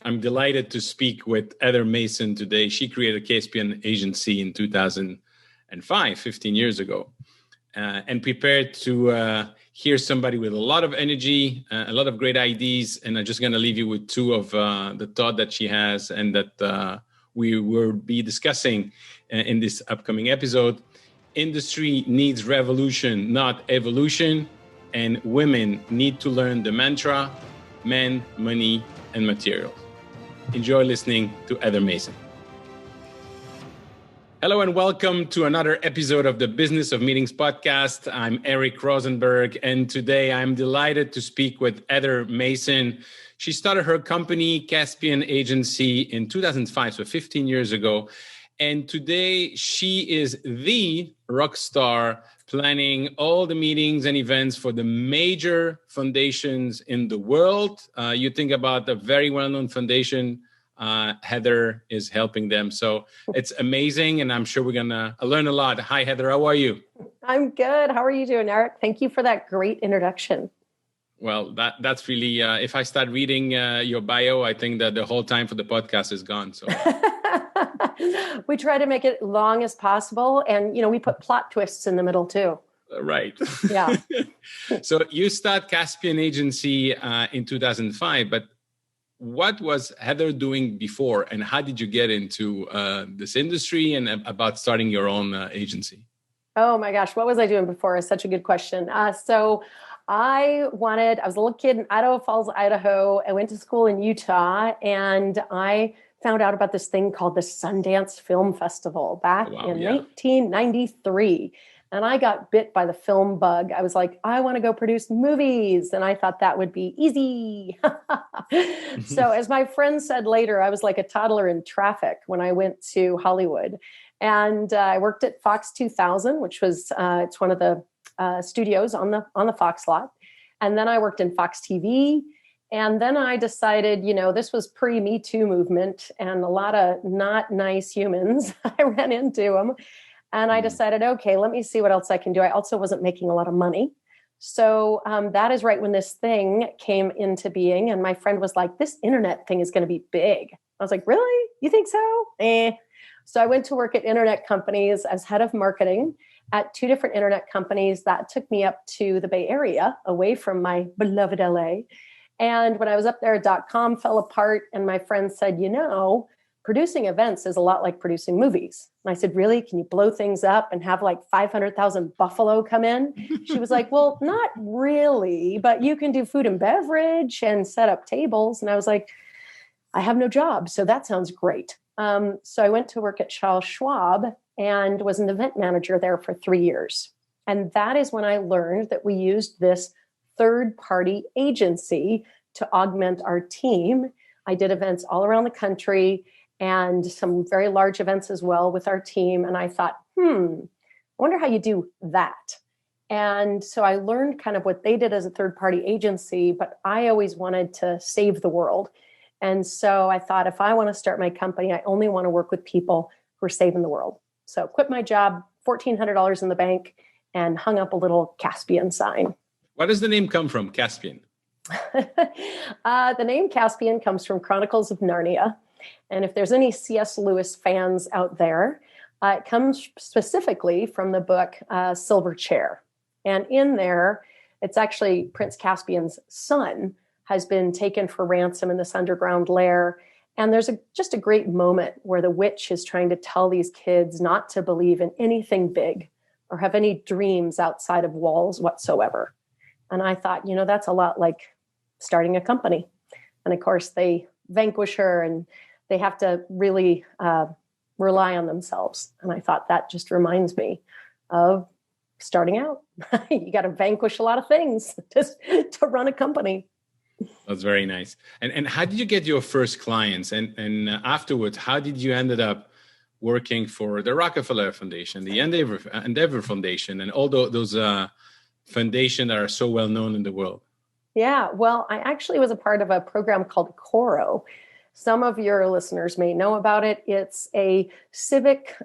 I'm delighted to speak with Heather Mason today. She created Caspian Agency in 2005, 15 years ago, and prepared to hear somebody with a lot of energy, a lot of great ideas. And I'm just going to leave you with two of the thought that she has and that we will be discussing in this upcoming episode. Industry needs revolution, not evolution. And women need to learn the mantra, men, money, and materials. Enjoy listening to Heather Mason. Hello and welcome to another episode of the Business of Meetings podcast. I'm Eric Rosenberg, and today I'm delighted to speak with Heather Mason. She started her company, Caspian Agency, in 2005, so 15 years ago. And today she is the rock star, planning all the meetings and events for the major foundations in the world. You think about a very well-known foundation, Heather is helping them. So it's amazing, and I'm sure we're going to learn a lot. Hi, Heather. How are you? I'm good. How are you doing, Eric? Thank you for that great introduction. Well, that's really, if I start reading your bio, I think that the whole time for the podcast is gone. So we try to make it long as possible. And, we put plot twists in the middle too. Right. Yeah. So you start Caspian Agency in 2005, but what was Heather doing before, and how did you get into this industry and about starting your own agency? Oh my gosh, what was I doing before is such a good question. I was a little kid in Idaho Falls, Idaho. I went to school in Utah, and I found out about this thing called the Sundance Film Festival back in 1993. And I got bit by the film bug. I was like, I want to go produce movies. And I thought that would be easy. So as my friend said later, I was like a toddler in traffic when I went to Hollywood. And I worked at Fox 2000, which was, it's one of the studios on the Fox lot. And then I worked in Fox TV. And then I decided, this was pre-Me Too movement and a lot of not nice humans. I ran into them. And I decided, okay, let me see what else I can do. I also wasn't making a lot of money. So that is right when this thing came into being. And my friend was like, this internet thing is going to be big. I was like, really? You think so? So I went to work at internet companies as head of marketing at two different internet companies. That took me up to the Bay Area, away from my beloved LA. And when I was up there, .com fell apart. And my friend said, producing events is a lot like producing movies. And I said, really? Can you blow things up and have like 500,000 buffalo come in? She was like, well, not really, but you can do food and beverage and set up tables. And I was like, I have no job. So that sounds great. So I went to work at Charles Schwab and was an event manager there for 3 years. And that is when I learned that we used this third-party agency to augment our team. I did events all around the country and some very large events as well with our team. And I thought, I wonder how you do that. And so I learned kind of what they did as a third-party agency, but I always wanted to save the world. And so I thought, if I want to start my company, I only want to work with people who are saving the world. So quit my job, $1,400 in the bank, and hung up a little Caspian sign. Where does the name come from, Caspian? The name Caspian comes from Chronicles of Narnia. And if there's any C.S. Lewis fans out there, it comes specifically from the book Silver Chair. And in there, it's actually Prince Caspian's son has been taken for ransom in this underground lair. And there's just a great moment where the witch is trying to tell these kids not to believe in anything big or have any dreams outside of walls whatsoever. And I thought, that's a lot like starting a company. And of course, they vanquish her and they have to really rely on themselves. And I thought that just reminds me of starting out. You got to vanquish a lot of things just to run a company. That's very nice. And how did you get your first clients? And afterwards, how did you ended up working for the Rockefeller Foundation, the Endeavor Foundation, and all those foundations that are so well known in the world? Yeah, well, I actually was a part of a program called Coro. Some of your listeners may know about it. It's a civic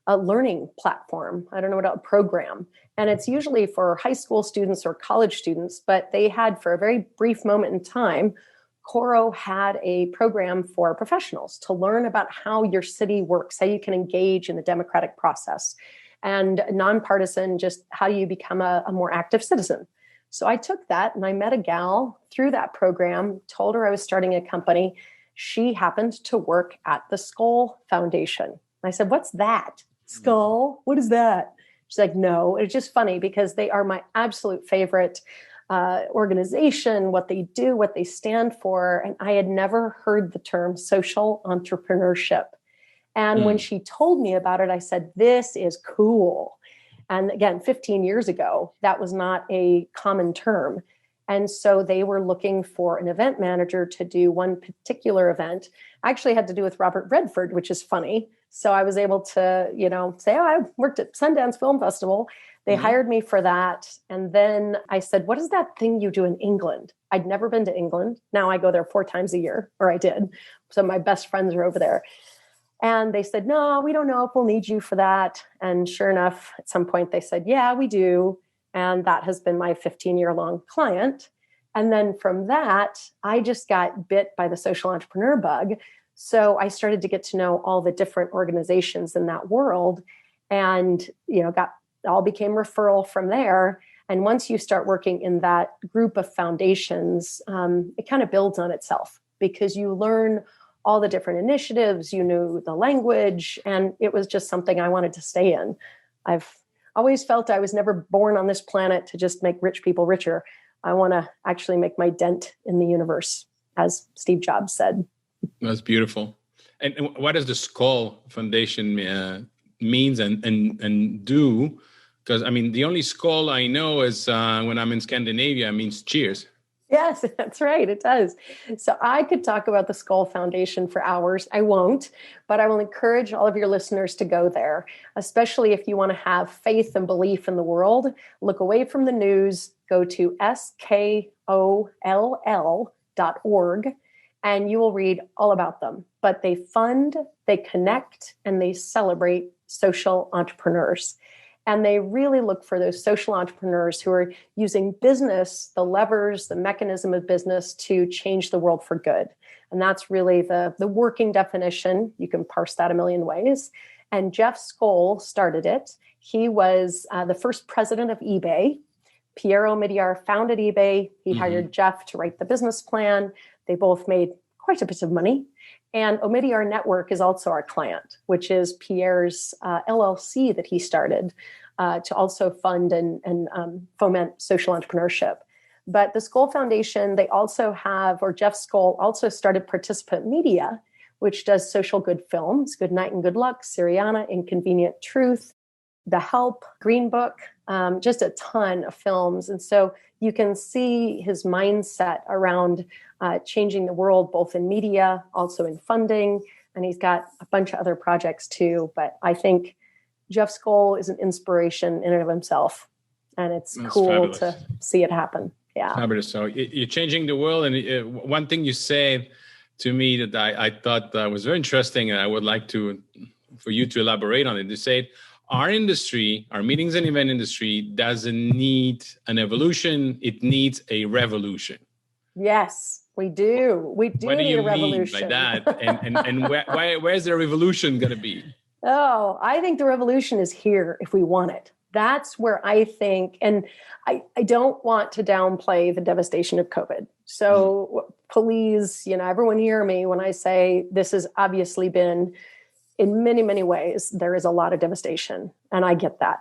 learning platform. I don't know what a program. And it's usually for high school students or college students, but they had for a very brief moment in time Coro had a program for professionals to learn about how your city works, how you can engage in the democratic process, and nonpartisan, just how you become a more active citizen. So I took that and I met a gal through that program, told her I was starting a company. She happened to work at the Skell Foundation. I said, "What's that? Skell? What is that?" She's like, "No." It's just funny because they are my absolute favorite organization, what they do, what they stand for. And I had never heard the term social entrepreneurship. And when she told me about it, I said, "This is cool." And again, 15 years ago, that was not a common term. And so they were looking for an event manager to do one particular event. Actually had to do with Robert Redford, which is funny. So I was able to, say, "Oh, I worked at Sundance Film Festival." They hired me for that. And then I said, "What is that thing you do in England?" I'd never been to England. Now I go there 4 times a year, or I did. So my best friends are over there. And they said, "No, we don't know if we'll need you for that." And sure enough, at some point they said, "Yeah, we do." And that has been my 15-year-long client. And then from that, I just got bit by the social entrepreneur bug. So I started to get to know all the different organizations in that world, and all became referral from there. And once you start working in that group of foundations, it kind of builds on itself because you learn all the different initiatives, you knew the language, and it was just something I wanted to stay in. I've always felt I was never born on this planet to just make rich people richer. I want to actually make my dent in the universe, as Steve Jobs said. That's beautiful. And what does the Skell Foundation means and do? Because, the only Skell I know is when I'm in Scandinavia, it means cheers. Yes, that's right. It does. So I could talk about the Skell Foundation for hours. I won't, but I will encourage all of your listeners to go there, especially if you want to have faith and belief in the world. Look away from the news, go to skoll.org, and you will read all about them. But they fund, they connect, and they celebrate social entrepreneurs. And they really look for those social entrepreneurs who are using business, the levers, the mechanism of business to change the world for good. And that's really the working definition. You can parse that a million ways. And Jeff Skell started it. He was the first president of eBay. Pierre Omidyar founded eBay. He hired Jeff to write the business plan. They both made quite a bit of money. And Omidyar Network is also our client, which is Pierre's LLC that he started to also fund and foment social entrepreneurship. But the Skell Foundation, they also have, or Jeff Skell also started Participant Media, which does social good films, Good Night and Good Luck, Syriana, Inconvenient Truth, The Help, Green Book, just a ton of films. And so you can see his mindset around changing the world, both in media, also in funding. And he's got a bunch of other projects too. But I think Jeff Skell is an inspiration in and of himself. And it's cool fabulous to see it happen. Yeah. Fabulous. So you're changing the world. And one thing you said to me that I thought was very interesting, and I would like for you to elaborate on it. You said, our industry, our meetings and event industry, doesn't need an evolution. It needs a revolution. Yes, we do. We do need a revolution. What do you mean by that? And where's the revolution going to be? Oh, I think the revolution is here if we want it. That's where I think, and I don't want to downplay the devastation of COVID. So please, everyone hear me when I say this has obviously been, in many, many ways, there is a lot of devastation, and I get that.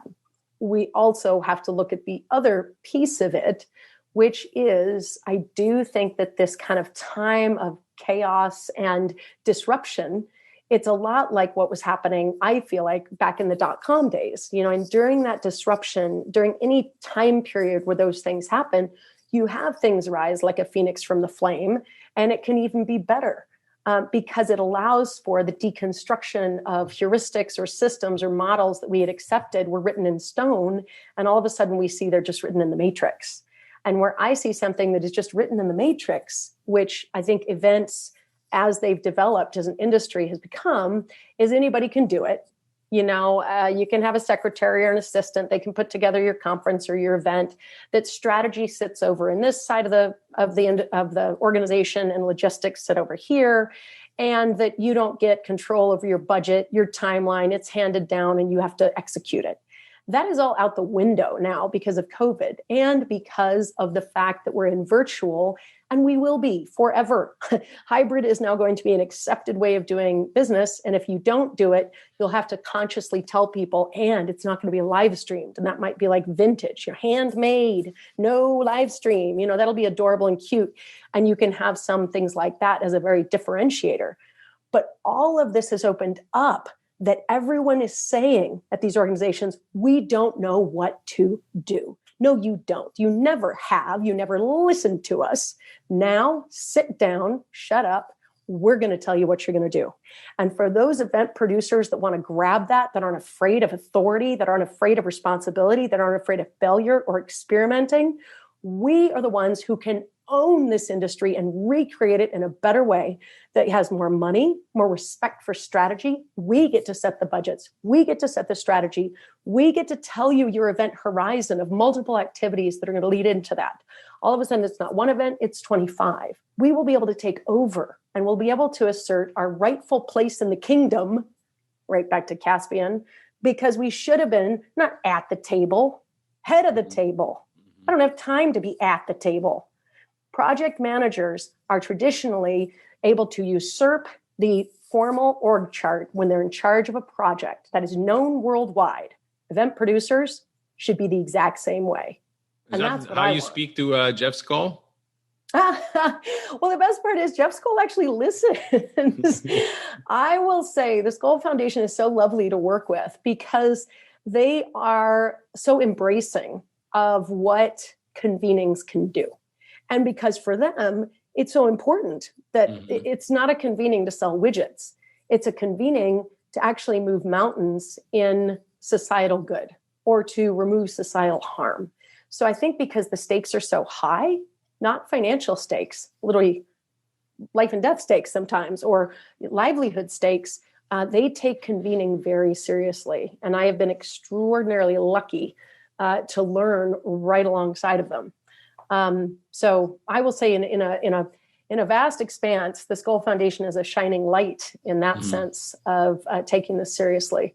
We also have to look at the other piece of it, which is, I do think that this kind of time of chaos and disruption, it's a lot like what was happening, I feel like, back in the dot-com days, and during that disruption, during any time period where those things happen, you have things rise like a phoenix from the flame, and it can even be better. Because it allows for the deconstruction of heuristics or systems or models that we had accepted were written in stone. And all of a sudden we see they're just written in the matrix. And where I see something that is just written in the matrix, which I think events as they've developed as an industry has become, is anybody can do it. You can have a secretary or an assistant. They can put together your conference or your event. That strategy sits over in this side of the organization, and logistics sit over here. And that you don't get control over your budget, your timeline. It's handed down, and you have to execute it. That is all out the window now because of COVID and because of the fact that we're in virtual, and we will be forever. Hybrid is now going to be an accepted way of doing business. And if you don't do it, you'll have to consciously tell people, and it's not going to be live streamed. And that might be like vintage, handmade, no live stream. That'll be adorable and cute. And you can have some things like that as a very differentiator. But all of this has opened up that everyone is saying at these organizations, we don't know what to do. No, you don't. You never have. You never listened to us. Now, sit down, shut up. We're going to tell you what you're going to do. And for those event producers that want to grab that aren't afraid of authority, that aren't afraid of responsibility, that aren't afraid of failure or experimenting, we are the ones who can own this industry and recreate it in a better way that has more money, more respect for strategy. We get to set the budgets. We get to set the strategy. We get to tell you your event horizon of multiple activities that are going to lead into that. All of a sudden, it's not one event, it's 25. We will be able to take over, and we'll be able to assert our rightful place in the kingdom, right back to Caspian, because we should have been not at the table, head of the table. I don't have time to be at the table. Project managers are traditionally able to usurp the formal org chart when they're in charge of a project that is known worldwide. Event producers should be the exact same way. And that's how you speak to Jeff Skell? Well, the best part is Jeff Skell actually listens. I will say the Skell Foundation is so lovely to work with because they are so embracing of what convenings can do. And because for them, it's so important that it's not a convening to sell widgets. It's a convening to actually move mountains in societal good or to remove societal harm. So I think because the stakes are so high, not financial stakes, literally life and death stakes sometimes, or livelihood stakes, they take convening very seriously. And I have been extraordinarily lucky to learn right alongside of them. So I will say in a vast expanse, the Skell Foundation is a shining light in that sense of taking this seriously.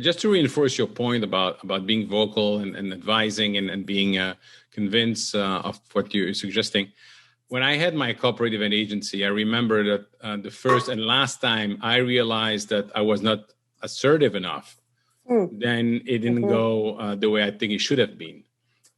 Just to reinforce your point about being vocal and advising and being convinced of what you're suggesting, when I had my corporate event agency, I remember that the first and last time I realized that I was not assertive enough, then it didn't go the way I think it should have been.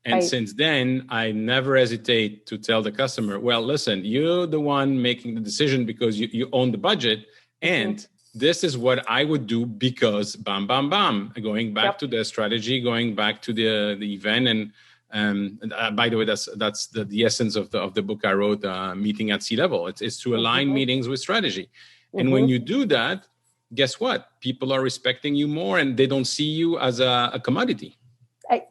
And since then, I never hesitate to tell the customer, well, listen, you're the one making the decision because you own the budget. And this is what I would do because bam, bam, bam, going back to the strategy, going back to the event. And by the way, that's the essence of the book I wrote, Meeting at Sea Level. It's to align meetings with strategy. And when you do that, guess what? People are respecting you more and they don't see you as a commodity.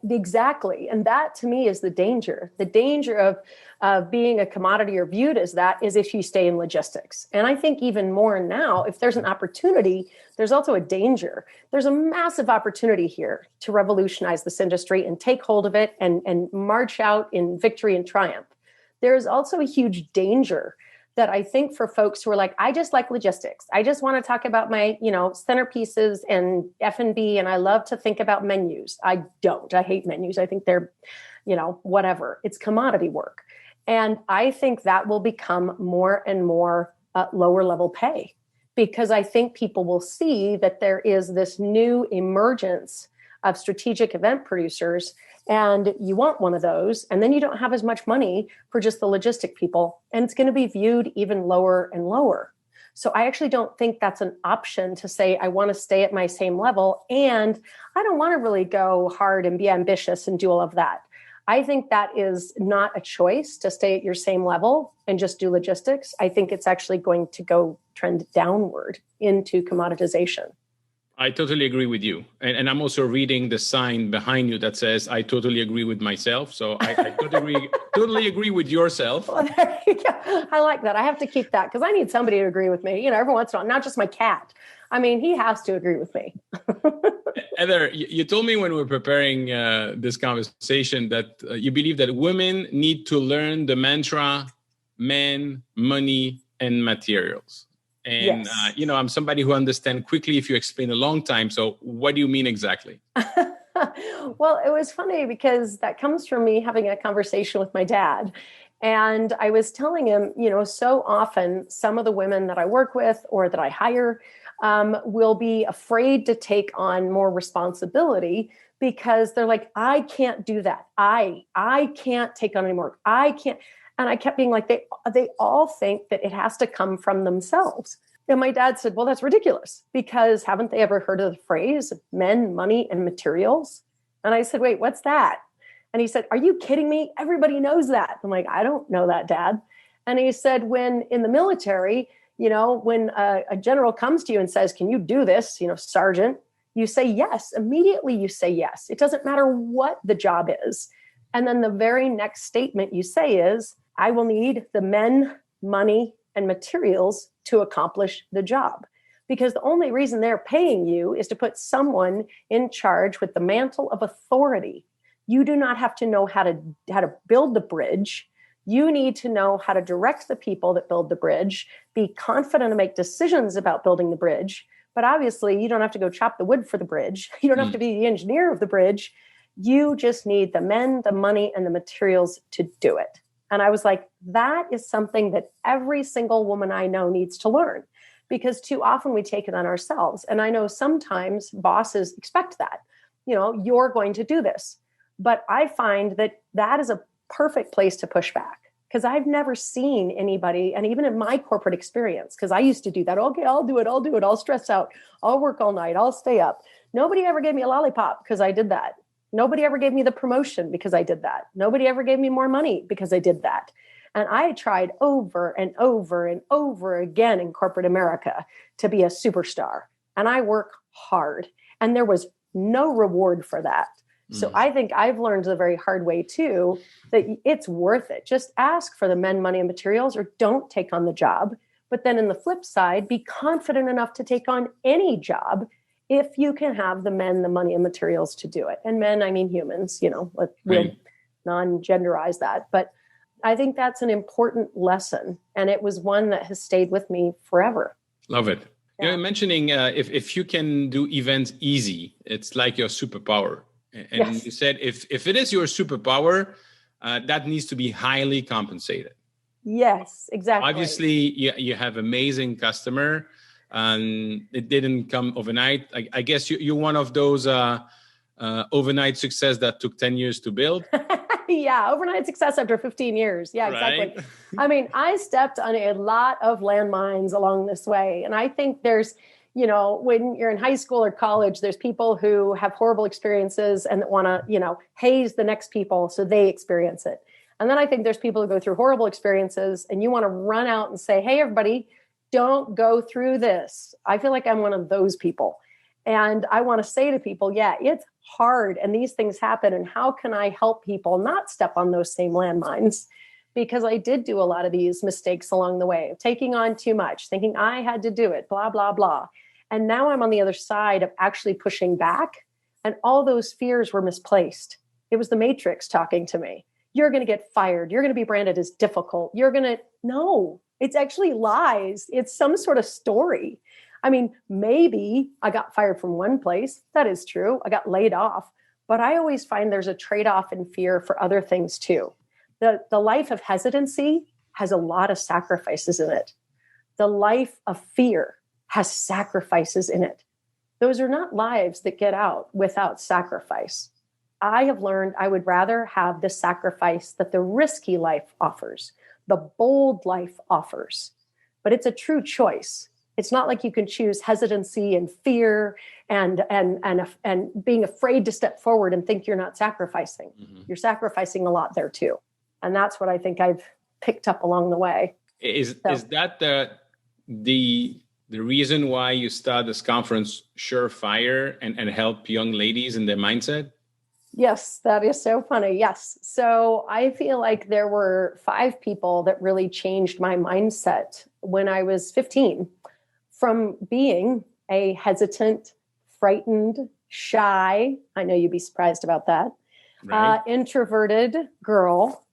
Exactly. And that to me is the danger. The danger of being a commodity or viewed as that is if you stay in logistics. And I think even more now, if there's an opportunity, there's also a danger. There's a massive opportunity here to revolutionize this industry and take hold of it and march out in victory and triumph. There's also a huge danger that I think for folks who are like, I just like logistics. I just want to talk about my, centerpieces and F&B, and I love to think about menus. I don't. I hate menus. I think they're, whatever. It's commodity work. And I think that will become more and more lower level pay because I think people will see that there is this new emergence of strategic event producers. And you want one of those, and then you don't have as much money for just the logistic people, and it's going to be viewed even lower and lower. So I actually don't think that's an option to say, I want to stay at my same level, and I don't want to really go hard and be ambitious and do all of that. I think that is not a choice to stay at your same level and just do logistics. I think it's actually going to go trend downward into commoditization. I totally agree with you. And I'm also reading the sign behind you that says, I totally agree with myself. So I totally agree with yourself. Well, there you go. I like that. I have to keep that because I need somebody to agree with me, every once in a while, not just my cat. I mean, he has to agree with me. Heather, you told me when we were preparing this conversation that you believe that women need to learn the mantra, men, money, and materials. And, Yes. I'm somebody who understands quickly if you explain a long time. So what do you mean exactly? Well, it was funny because that comes from me having a conversation with my dad. And I was telling him, so often some of the women that I work with or that I hire will be afraid to take on more responsibility because they're like, I can't do that. I can't take on any more. I can't. And I kept being like, they all think that it has to come from themselves. And my dad said, well, that's ridiculous because haven't they ever heard of the phrase men, money, and materials? And I said, wait, what's that? And he said, are you kidding me? Everybody knows that. I'm like, I don't know that, Dad. And he said, when in the military, when a general comes to you and says, can you do this, sergeant, you say yes. Immediately you say yes. It doesn't matter what the job is. And then the very next statement you say is, I will need the men, money, and materials to accomplish the job. Because the only reason they're paying you is to put someone in charge with the mantle of authority. You do not have to know how to build the bridge. You need to know how to direct the people that build the bridge, be confident to make decisions about building the bridge. But obviously, you don't have to go chop the wood for the bridge. You don't have to be the engineer of the bridge. You just need the men, the money, and the materials to do it. And I was like, that is something that every single woman I know needs to learn, because too often we take it on ourselves. And I know sometimes bosses expect that, you're going to do this. But I find that that is a perfect place to push back, because I've never seen anybody, and even in my corporate experience, because I used to do that. Okay, I'll do it. I'll stress out. I'll work all night. I'll stay up. Nobody ever gave me a lollipop because I did that. Nobody ever gave me the promotion because I did that. Nobody ever gave me more money because I did that. And I tried over and over and over again in corporate America to be a superstar. And I work hard. And there was no reward for that. So I think I've learned the very hard way too, that it's worth it. Just ask for the men, money, and materials, or don't take on the job. But then in the flip side, be confident enough to take on any job if you can have the men, the money, and materials to do it. And men, I mean humans, we'll non-genderize that. But I think that's an important lesson. And it was one that has stayed with me forever. Love it. Yeah. You're mentioning if you can do events easy, it's like your superpower. And yes. You said if it is your superpower, that needs to be highly compensated. Yes, exactly. Obviously, you have amazing customer. And it didn't come overnight. I guess you're one of those overnight success that took 10 years to build. Yeah, overnight success after 15 years. Yeah, exactly. Right? I mean, I stepped on a lot of landmines along this way. And I think there's, when you're in high school or college, there's people who have horrible experiences and that want to, haze the next people so they experience it. And then I think there's people who go through horrible experiences and you want to run out and say, hey, everybody, don't go through this. I feel like I'm one of those people. And I want to say to people, yeah, it's hard and these things happen. And how can I help people not step on those same landmines? Because I did do a lot of these mistakes along the way, taking on too much, thinking I had to do it, blah, blah, blah. And now I'm on the other side of actually pushing back. And all those fears were misplaced. It was the Matrix talking to me. You're going to get fired. You're going to be branded as difficult. No. It's actually lies. It's some sort of story. I mean, maybe I got fired from one place. That is true. I got laid off. But I always find there's a trade-off in fear for other things too. The life of hesitancy has a lot of sacrifices in it. The life of fear has sacrifices in it. Those are not lives that get out without sacrifice. I have learned I would rather have the sacrifice that the risky life offers, the bold life offers. But it's a true choice. It's not like you can choose hesitancy and fear and being afraid to step forward and think you're not sacrificing. Mm-hmm. You're sacrificing a lot there too. And that's what I think I've picked up along the way. Is that the the reason why you start this conference, Surefire, and help young ladies in their mindset? Yes, that is so funny. Yes. So I feel like there were 5 people that really changed my mindset when I was 15, from being a hesitant, frightened, shy, I know you'd be surprised about that, Right. Introverted girl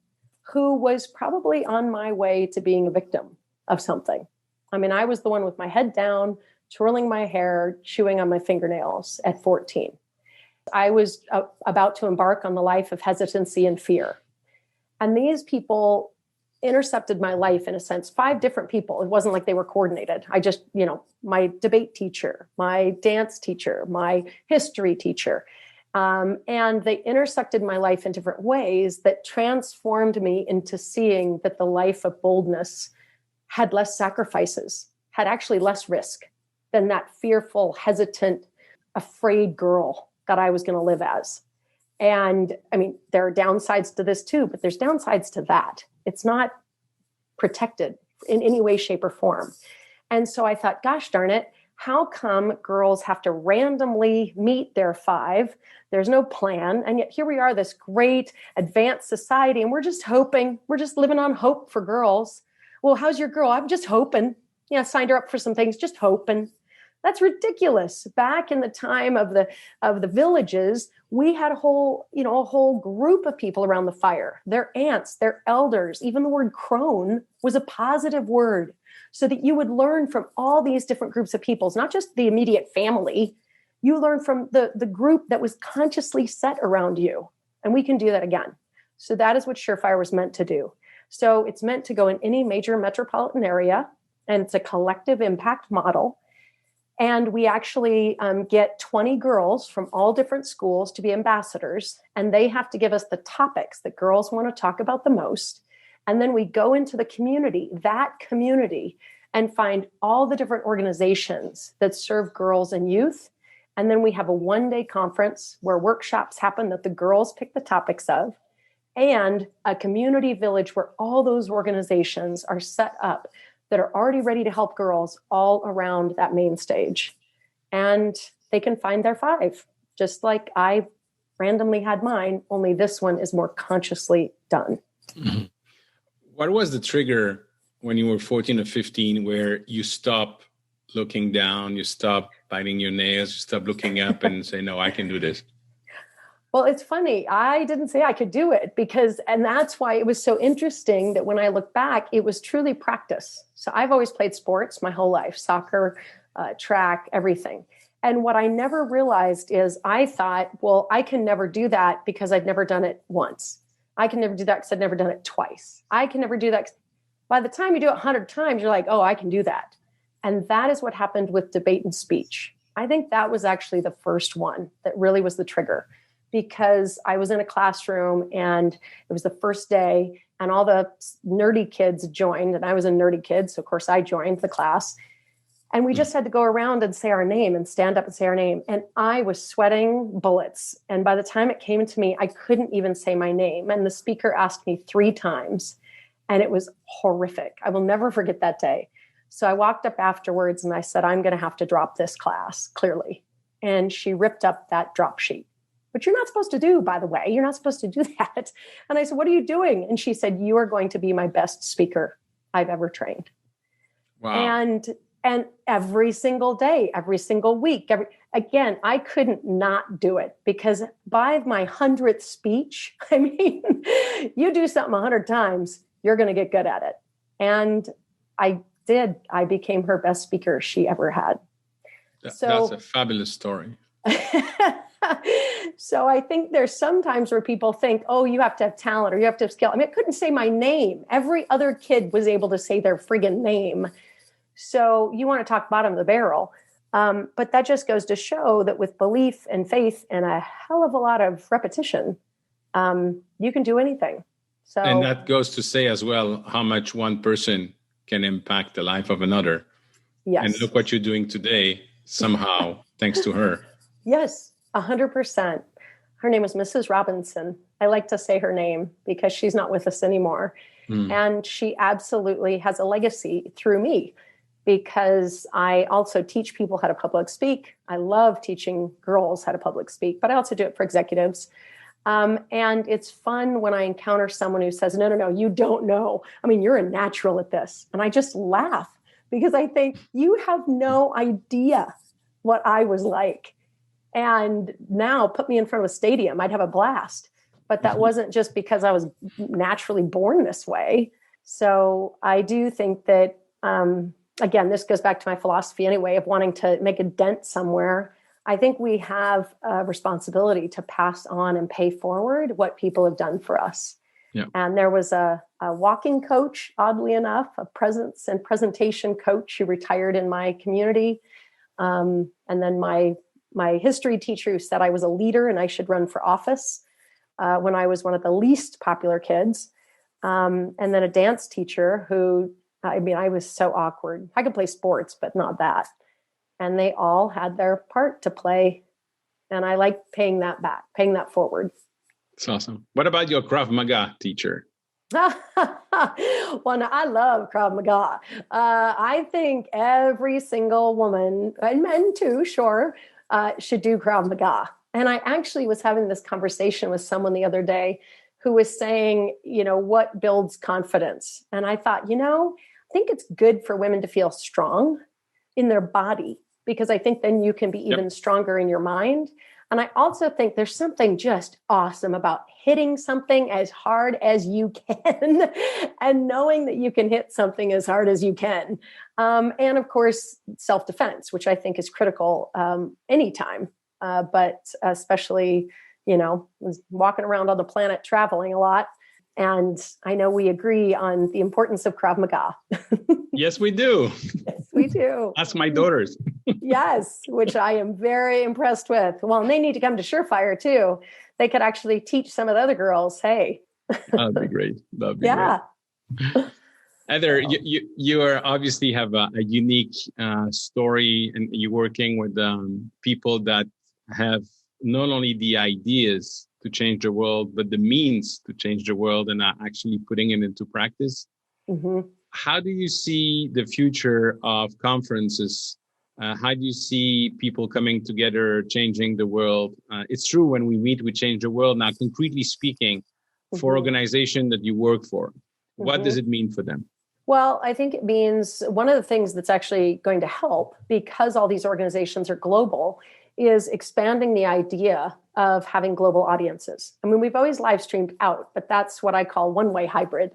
who was probably on my way to being a victim of something. I mean, I was the one with my head down, twirling my hair, chewing on my fingernails at 14. I was about to embark on the life of hesitancy and fear. And these people intercepted my life, in a sense, 5 different people. It wasn't like they were coordinated. I just, my debate teacher, my dance teacher, my history teacher. And they intersected my life in different ways that transformed me into seeing that the life of boldness had less sacrifices, had actually less risk than that fearful, hesitant, afraid girl that I was going to live as. And I mean, there are downsides to this too, but there's downsides to that. It's not protected in any way, shape, or form. And so I thought, gosh darn it, how come girls have to randomly meet their 5? There's no plan. And yet here we are, this great advanced society, and we're just hoping, we're just living on hope for girls. Well, how's your girl? I'm just hoping. Signed her up for some things, just hoping. That's ridiculous. Back in the time of the villages, we had a whole group of people around the fire, their aunts, their elders. Even the word crone was a positive word, so that you would learn from all these different groups of peoples, not just the immediate family. You learn from the group that was consciously set around you. And we can do that again. So that is what Surefire was meant to do. So it's meant to go in any major metropolitan area, and it's a collective impact model. And we actually get 20 girls from all different schools to be ambassadors, and they have to give us the topics that girls want to talk about the most. And then we go into the community, and find all the different organizations that serve girls and youth. And then we have a one-day conference where workshops happen that the girls pick the topics of, and a community village where all those organizations are set up that are already ready to help girls all around that main stage. And they can find their 5, just like I randomly had mine, only this one is more consciously done. Mm-hmm. What was the trigger when you were 14 or 15 where you stop looking down, you stop biting your nails, you stop looking up and say, no, I can do this? Well, it's funny. I didn't say I could do it and that's why it was so interesting that when I look back, it was truly practice. So I've always played sports my whole life, soccer, track, everything. And what I never realized is I thought, well, I can never do that because I've never done it once. I can never do that because I've never done it twice. I can never do that. By the time you do it 100 times, you're like, oh, I can do that. And that is what happened with debate and speech. I think that was actually the first one that really was the trigger. Because I was in a classroom and it was the first day and all the nerdy kids joined, and I was a nerdy kid. So of course I joined the class, and we just had to go around and say our name and stand up and say our name. And I was sweating bullets. And by the time it came to me, I couldn't even say my name. And the speaker asked me 3 times, and it was horrific. I will never forget that day. So I walked up afterwards and I said, I'm going to have to drop this class, clearly. And she ripped up that drop sheet. But you're not supposed to do, by the way. You're not supposed to do that. And I said, what are you doing? And she said, you are going to be my best speaker I've ever trained. Wow. And every single day, every single week, again, I couldn't not do it because by my 100th speech, I mean, you do something 100 times, you're going to get good at it. And I did. I became her best speaker she ever had. That's a fabulous story. So I think there's sometimes where people think, oh, you have to have talent or you have to have skill. I mean, I couldn't say my name. Every other kid was able to say their friggin' name. So you want to talk bottom of the barrel. But that just goes to show that with belief and faith and a hell of a lot of repetition, you can do anything. So, and that goes to say as well how much one person can impact the life of another. Yes. And look what you're doing today, somehow, thanks to her. Yes, 100%. Her name was Mrs. Robinson. I like to say her name because she's not with us anymore. And she absolutely has a legacy through me. because I also teach people how to public speak. I love teaching girls how to public speak, but I also do it for executives. And it's fun when I encounter someone who says, no, you don't know. I mean, you're a natural at this. And I just laugh because I think you have no idea what I was like. And now put me in front of a stadium, I'd have a blast. But that wasn't just because I was naturally born this way. So I do think that, again, this goes back to my philosophy anyway, of wanting to make a dent somewhere. I think we have a responsibility to pass on and pay forward what people have done for us. Yeah. And there was a walking coach, oddly enough, a presence and presentation coach who retired in my community. And then my history teacher who said I was a leader and I should run for office when I was one of the least popular kids. And then a dance teacher who, I was so awkward. I could play sports, but not that. And they all had their part to play. And I like paying that back, paying that forward. That's awesome. What about your Krav Maga teacher? Well, no, I love Krav Maga. I think every single woman, and men too, sure, should do Krav Maga. And I actually was having this conversation with someone the other day who was saying, what builds confidence? And I thought, I think it's good for women to feel strong in their body, because I think then you can be even stronger in your mind. And I also think there's something just awesome about hitting something as hard as you can and knowing that you can hit something as hard as you can. And of course, self-defense, which I think is critical anytime, but especially, was walking around on the planet, traveling a lot. And I know we agree on the importance of Krav Maga. Yes, we do. Yes, we do. That's my daughters. Yes, which I am very impressed with. Well, and they need to come to Surefire too. They could actually teach some of the other girls, hey. That'd be great. That'd be great. Heather, you are obviously have a unique story, and you're working with people that have not only the ideas to change the world, but the means to change the world and are actually putting it into practice. Mm-hmm. How do you see the future of conferences? How do you see people coming together, changing the world? It's true, when we meet, we change the world. Now, concretely speaking, for organization that you work for, what does it mean for them? Well, I think it means one of the things that's actually going to help, because all these organizations are global, is expanding the idea of having global audiences. I mean, we've always live streamed out, but that's what I call one-way hybrid.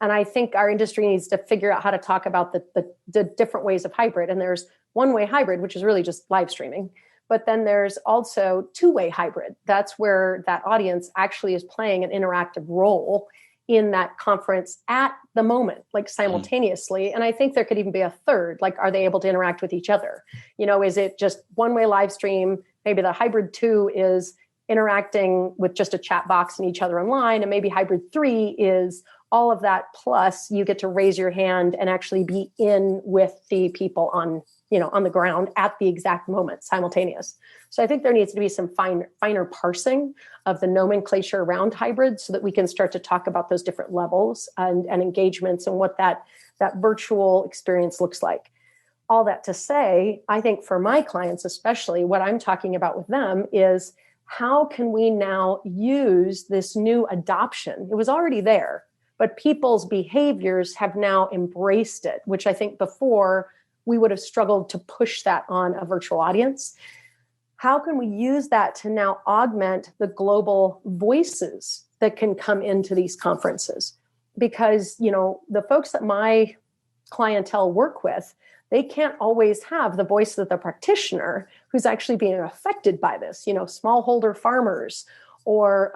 And I think our industry needs to figure out how to talk about the different ways of hybrid. And there's one-way hybrid, which is really just live streaming. But then there's also two-way hybrid. That's where that audience actually is playing an interactive role in that conference at the moment, like simultaneously. And I think there could even be a third, like, are they able to interact with each other? Is it just one-way live stream? Maybe the hybrid 2 is interacting with just a chat box and each other online. And maybe hybrid 3 is all of that, plus you get to raise your hand and actually be in with the people on the ground at the exact moment, simultaneous. So I think there needs to be some finer parsing of the nomenclature around hybrid so that we can start to talk about those different levels and engagements and what that virtual experience looks like. All that to say, I think for my clients especially, what I'm talking about with them is how can we now use this new adoption? It was already there, but people's behaviors have now embraced it, which I think before we would have struggled to push that on a virtual audience. How can we use that to now augment the global voices that can come into these conferences? Because, the folks that my clientele work with, they can't always have the voice of the practitioner who's actually being affected by this, smallholder farmers or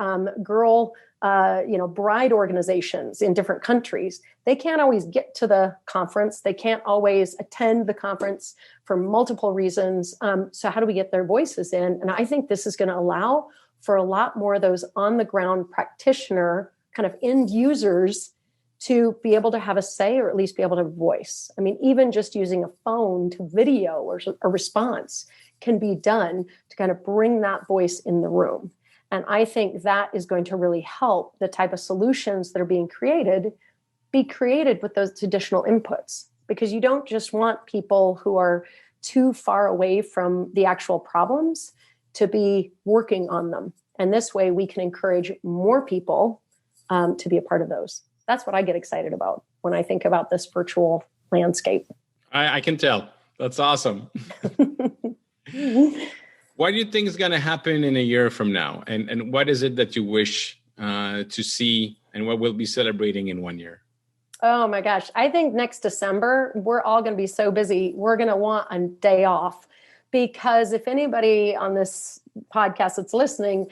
bride organizations in different countries. They can't always get to the conference. They can't always attend the conference for multiple reasons. So how do we get their voices in? And I think this is going to allow for a lot more of those on the ground practitioner kind of end users to be able to have a say, or at least be able to voice. I mean, even just using a phone to video or a response can be done to kind of bring that voice in the room. And I think that is going to really help the type of solutions that are being created be created with those additional inputs. because you don't just want people who are too far away from the actual problems to be working on them. And this way we can encourage more people to be a part of those. That's what I get excited about when I think about this virtual landscape. I can tell. That's awesome. What do you think is going to happen in a year from now? And what is it that you wish to see, and what we'll be celebrating in 1 year? Oh my gosh. I think next December, we're all going to be so busy. We're going to want a day off, because if anybody on this podcast that's listening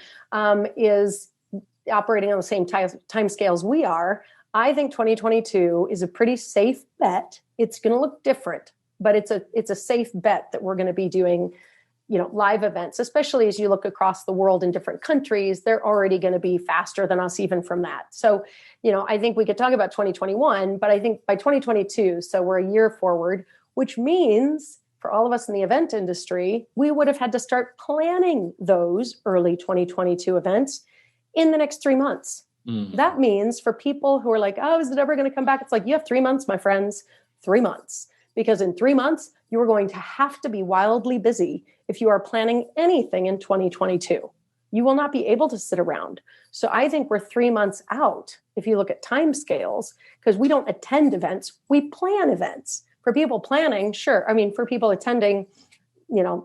is operating on the same time scales we are, I think 2022 is a pretty safe bet. It's going to look different, but it's a safe bet that we're going to be doing, live events, especially as you look across the world in different countries. They're already going to be faster than us even from that. So, I think we could talk about 2021, but I think by 2022, so we're a year forward, which means for all of us in the event industry, we would have had to start planning those early 2022 events in the next 3 months. Mm-hmm. That means for people who are like, oh, is it ever going to come back? It's like, you have 3 months, my friends, 3 months. Because in 3 months, you are going to have to be wildly busy if you are planning anything in 2022. You will not be able to sit around. So I think we're 3 months out if you look at time scales, because we don't attend events, we plan events. For people planning, sure. I mean, for people attending,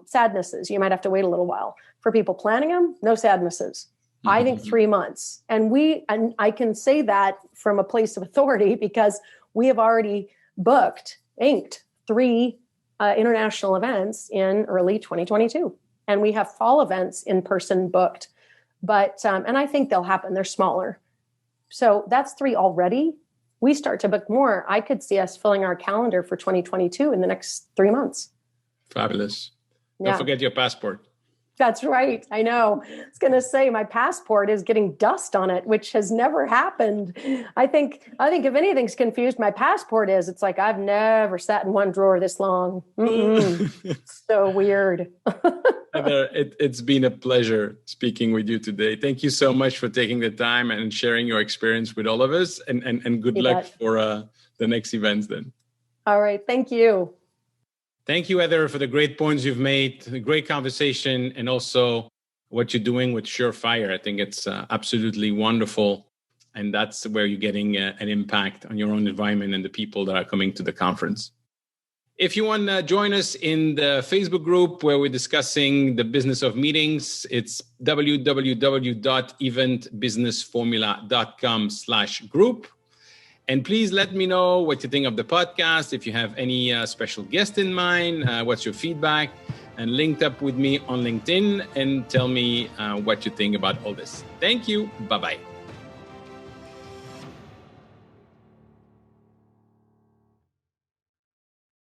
sadnesses, you might have to wait a little while. For people planning them, no sadnesses. Mm-hmm. I think 3 months. And I can say that from a place of authority because we have already inked 3 international events in early 2022. And we have fall events in person booked. But, and I think they'll happen. They're smaller. So that's 3 already. We start to book more. I could see us filling our calendar for 2022 in the next 3 months. Fabulous. Don't forget your passport. That's right. I know. I was going to say my passport is getting dust on it, which has never happened. I think if anything's confused, my passport is. It's like I've never sat in one drawer this long. So weird. Heather, it's been a pleasure speaking with you today. Thank you so much for taking the time and sharing your experience with all of us. And good luck for the next events then. All right. Thank you. Thank you, Heather, for the great points you've made, the great conversation, and also what you're doing with Surefire. I think it's absolutely wonderful. And that's where you're getting an impact on your own environment and the people that are coming to the conference. If you want to join us in the Facebook group where we're discussing the business of meetings, it's www.eventbusinessformula.com/group. And please let me know what you think of the podcast. If you have any special guest in mind, what's your feedback? And link up with me on LinkedIn and tell me what you think about all this. Thank you. Bye-bye.